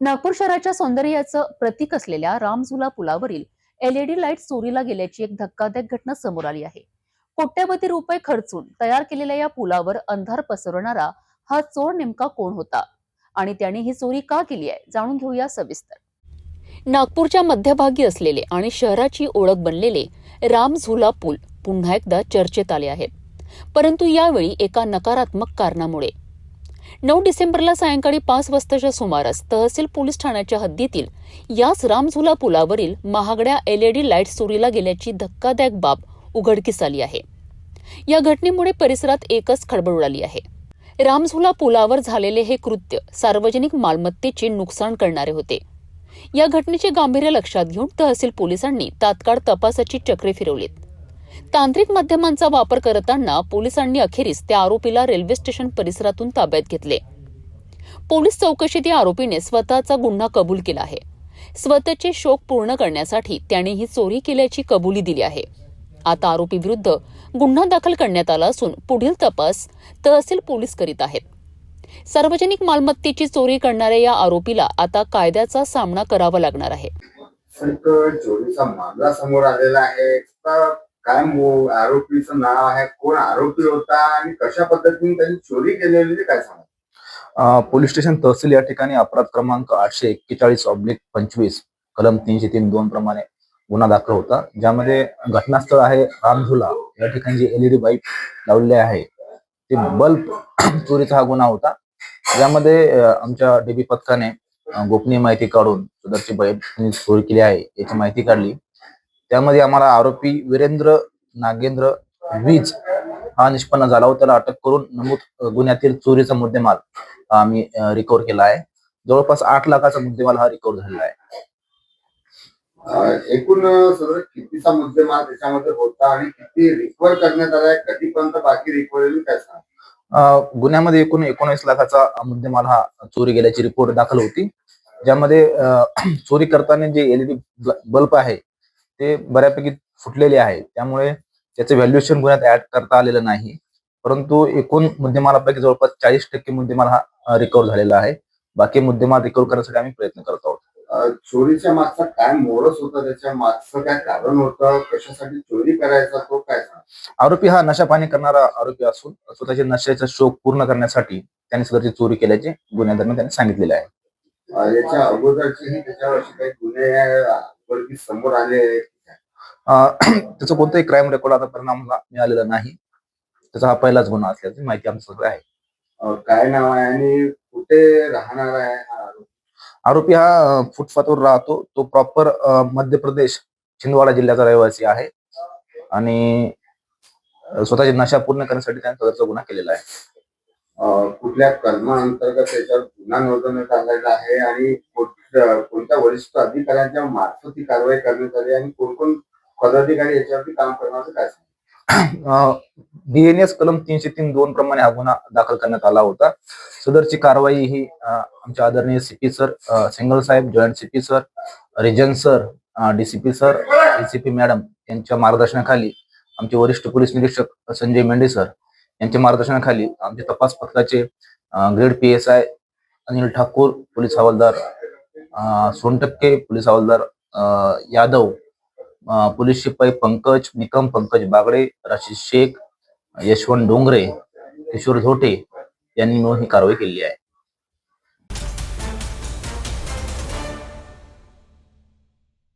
नागपूर शहराच्या सौंदर्याचं प्रतीक असलेल्या Ramjhula पुलावरील LED light चोरीला गेल्याची एक धक्कादायक घटना समोर आली आहे. कोट्यवधी रुपये खर्चून तयार केलेल्या या पुलावर अंधार पसरवणारा हा चोर नेमका कोण होता आणि त्याने ही चोरी का केली आहे, जाणून घेऊया सविस्तर. नागपूरच्या मध्यभागी असलेले आणि शहराची ओळख बनलेले रामझुला पूल पुन्हा एकदा चर्चेत आले आहेत. परंतु यावेळी एका नकारात्मक कारणामुळे 9 डिसेंबरला सायंकाळी 5 वाजताच्या सुमारास तहसील पोलीस ठाण्याच्या हद्दीतील याच रामझुला पुलावरील महागड्या एलईडी लाईट्स चोरीला गेल्याची धक्कादायक बाब उघडकीस आली आहे. या घटनेमुळे परिसरात एकच खळबळ उडाली आहे. रामझुला पुलावर झालेले हे कृत्य सार्वजनिक मालमत्तेचे नुकसान करणारे होते. या घटनेचे गांभीर्य लक्षात घेऊन तहसील पोलिसांनी तात्काळ तपासाची चक्रे फिरवलीत. तांत्रिक माध्यमांचा वापर करताना पोलिसांनी अखेरीस त्या आरोपीला रेल्वे स्टेशन परिसरातून ताब्यात घेतले. पोलीस चौकशीत या आरोपीने स्वतःचा गुन्हा कबूल केला आहे. स्वतःचे शोक पूर्ण करण्यासाठी त्याने ही चोरी केल्याची कबुली दिली आहे. आता आरोपी विरुद्ध गुन्हा दाखल करण्यात आला असून पुढील तपास तहसील पोलीस करीत आहेत. सार्वजनिक मालमत्तेची चोरी करणाऱ्या या आरोपीला आता कायद्याचा सामना करावा लागणार आहे. चोरीचा मामला समोर आलेला आहे. काय आरोपीचं नाव आहे, कोण आरोपी होता आणि कशा पद्धतीने त्यांनी चोरी केलेली काय सांगा. पोलीस स्टेशन तहसील या ठिकाणी अपराध क्रमांक 841/25 कलम 303(2) प्रमाणे गुन्हा दाखल होता, ज्यामध्ये घटनास्थळ आहे रामझुला. या ठिकाणी जे एलईडी बाईप लावलेले आहे ते बल्ब चोरीचा हा गुन्हा होता. ज्यामध्ये आमच्या डीबी पथकाने गोपनीय माहिती काढून सदरची बाईप चोरी केली आहे याची माहिती काढली. त्यामध्ये आम्हाला आरोपी वीरेंद्र नागेंद्र वीज हा निष्पन्न झाला व त्याला अटक करून नमूद गुन्ह्यातील चोरीचा मुद्देमाल आम्ही रिकव्हर केला आहे. जवळपास 8 लाखाचा मुद्देमाल हा रिकव्हर झालेला आहे. एकूण सदर कितीचा मुद्देमाल त्याच्यामध्ये होता आणि किती रिकव्हर करण्यात आलाय, कधीपर्यंत बाकी रिकव्हरी काय सांगा. गुन्ह्यामध्ये एकूण 19 लाखाचा मुद्देमाल हा चोरी गेल्याची रिपोर्ट दाखल होती. ज्यामध्ये चोरी करताना जे एलईडी बल्ब आहे ते बऱ्यापैकी फुटलेले आहे, त्यामुळे त्याचे व्हॅल्युएशन गुन्ह्यात ऍड करता आलेलं नाही. परंतु एकूण मुद्देमालापैकी जवळपास 40% मुद्देमाल हा रिकव्हर झालेला आहे. बाकी मुद्देमाल रिकव्हर करण्यासाठी आम्ही प्रयत्न करत आहोत. चोरीच्या मागचा काय मोरस होता, त्याच्या मागचं काय कारण होतं, कशासाठी चोरी करायचा तो काय सांगा. आरोपी हा नशापानी करणारा आरोपी असून स्वतःच्या नशेचा शोक पूर्ण करण्यासाठी त्याने सदरची चोरी केल्याचे गुन्ह्यादरम्यान त्यांनी सांगितलेले आहे. याच्या अगोदरचेही त्याच्यावरचे काही गुन्हे समोर आले. त्याचं कोणताही क्राईम रेकॉर्ड आतापर्यंत आम्हाला मिळालेला नाही. त्याचा हा पहिलाच गुन्हा असल्याची माहिती आमच्याकडे आहे. काय नाव आहे आणि कुठे राहणार आहे हा आरोपी हा फुटपाथवर राहतो. तो प्रॉपर मध्य प्रदेश छिंदवाडा जिल्ह्याचा रहिवासी आहे आणि स्वतःची नशा पूर्ण करण्यासाठी त्याने सदरचा गुन्हा केलेला आहे. कुठल्या कलमाअंतर्गत त्याच्यावर गुन्हा नोंदवण्यात आलेला आहे आणि कोणत्या वरिष्ठ अधिकाऱ्यांच्या मार्फत ही कारवाई करण्यात आली आणि कोण पदाधिकारी याच्यावरती काम करण्याचं काय सांगा. BNS कलम 303(2) प्रमाणे हा गुन्हा दाखल करण्यात आला होता. सदरची कारवाई ही आमच्या आदरणीय CP सर, सिंगल साहेब, joint CP sir, region sir, DCP sir, ACP madam यांच्या मार्गदर्शनाखाली, आमचे वरिष्ठ पोलीस निरीक्षक संजय मेंढे सर यांच्या मार्गदर्शनाखाली आमचे तपास पथकाचे grade PSI Anil Thakur, police हवालदार सोनटक्के, पोलीस हवालदार यादव, पोलीस शिपाई पंकज निकम, पंकज बागडे, राशीद शेख, यशवंत डोंगरे, किशोर झोटे यांनी मिळून ही कारवाई केली आहे.